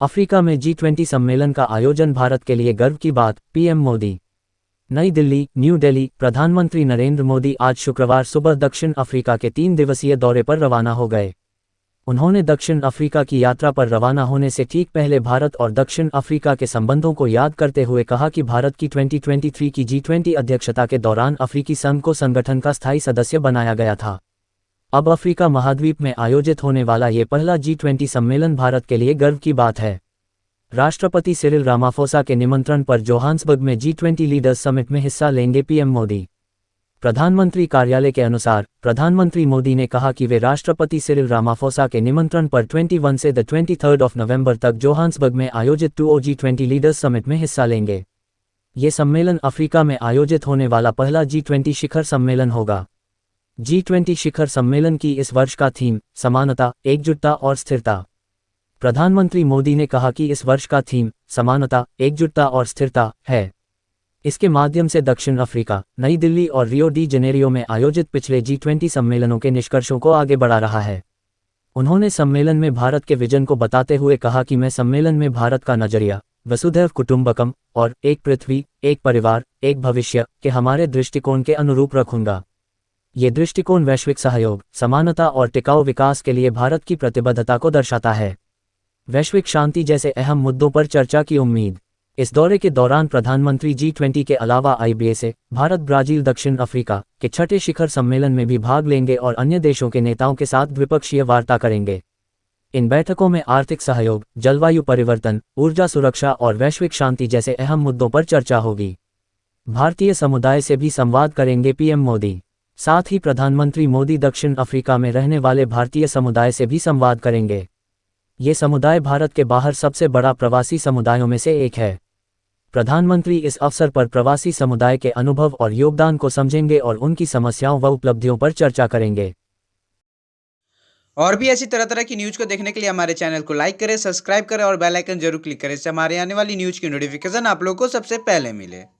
Africa में G20 सम्मेलन का आयोजन भारत के लिए गर्व की बात, पीएम मोदी। नई दिल्ली, न्यू दिल्ली। प्रधानमंत्री नरेंद्र मोदी आज शुक्रवार सुबह दक्षिण अफ्रीका के 3 दिवसीय दौरे पर रवाना हो गए। उन्होंने दक्षिण अफ्रीका की यात्रा पर रवाना होने से ठीक पहले भारत और दक्षिण अफ्रीका के संबंधों को याद करते हुए कहा कि भारत की 2023 की G20 अध्यक्षता के दौरान अफ्रीकी संघ को संगठन का स्थायी सदस्य बनाया गया था। अब अफ्रीका महाद्वीप में आयोजित होने वाला ये पहला G20 सम्मेलन भारत के लिए गर्व की बात है। राष्ट्रपति सिरिल रामाफोसा के निमंत्रण पर जोहान्सबर्ग में G20 लीडर्स समिट में हिस्सा लेंगे पीएम मोदी। प्रधानमंत्री कार्यालय के अनुसार, प्रधानमंत्री मोदी ने कहा कि वे राष्ट्रपति सिरिल रामाफोसा के निमंत्रण पर 21 से 23 नवंबर तक जोहान्सबर्ग में आयोजित 2 G20 लीडर्स समिट में हिस्सा लेंगे। ये सम्मेलन अफ्रीका में आयोजित होने वाला पहला G20 शिखर सम्मेलन होगा। G20 शिखर सम्मेलन की इस वर्ष का थीम समानता, एकजुटता और स्थिरता। प्रधानमंत्री मोदी ने कहा कि इस वर्ष का थीम समानता, एकजुटता और स्थिरता है। इसके माध्यम से दक्षिण अफ्रीका, नई दिल्ली और रियो डी जेनेरियो में आयोजित पिछले G20 सम्मेलनों के निष्कर्षों को आगे बढ़ा रहा है। उन्होंने सम्मेलन में भारत के विजन को बताते हुए कहा कि मैं सम्मेलन में भारत का नजरिया वसुधैव कुटुंबकम और एक पृथ्वी, एक परिवार, एक भविष्य के हमारे दृष्टिकोण के अनुरूप रखूंगा। ये दृष्टिकोण वैश्विक सहयोग, समानता और टिकाऊ विकास के लिए भारत की प्रतिबद्धता को दर्शाता है। वैश्विक शांति जैसे अहम मुद्दों पर चर्चा की उम्मीद। इस दौरे के दौरान प्रधानमंत्री G20 के अलावा IBA, भारत, ब्राजील, दक्षिण अफ्रीका के छठे शिखर सम्मेलन में भी भाग लेंगे और अन्य देशों के नेताओं के साथ द्विपक्षीय वार्ता करेंगे। इन बैठकों में आर्थिक सहयोग, जलवायु परिवर्तन, ऊर्जा सुरक्षा और वैश्विक शांति जैसे अहम मुद्दों पर चर्चा होगी। भारतीय समुदाय से भी संवाद करेंगे पीएम मोदी। साथ ही प्रधानमंत्री मोदी दक्षिण अफ्रीका में रहने वाले भारतीय समुदाय से भी संवाद करेंगे। ये समुदाय भारत के बाहर सबसे बड़ा प्रवासी समुदायों में से एक है। प्रधानमंत्री इस अवसर पर प्रवासी समुदाय के अनुभव और योगदान को समझेंगे और उनकी समस्याओं व उपलब्धियों पर चर्चा करेंगे। और भी ऐसी तरह तरह की न्यूज़ को देखने के लिए हमारे चैनल को लाइक करें, सब्सक्राइब करें और बेल आइकन जरूर क्लिक करें। इससे हमारे आने वाली न्यूज़ की नोटिफिकेशन आप लोगों को सबसे पहले मिले।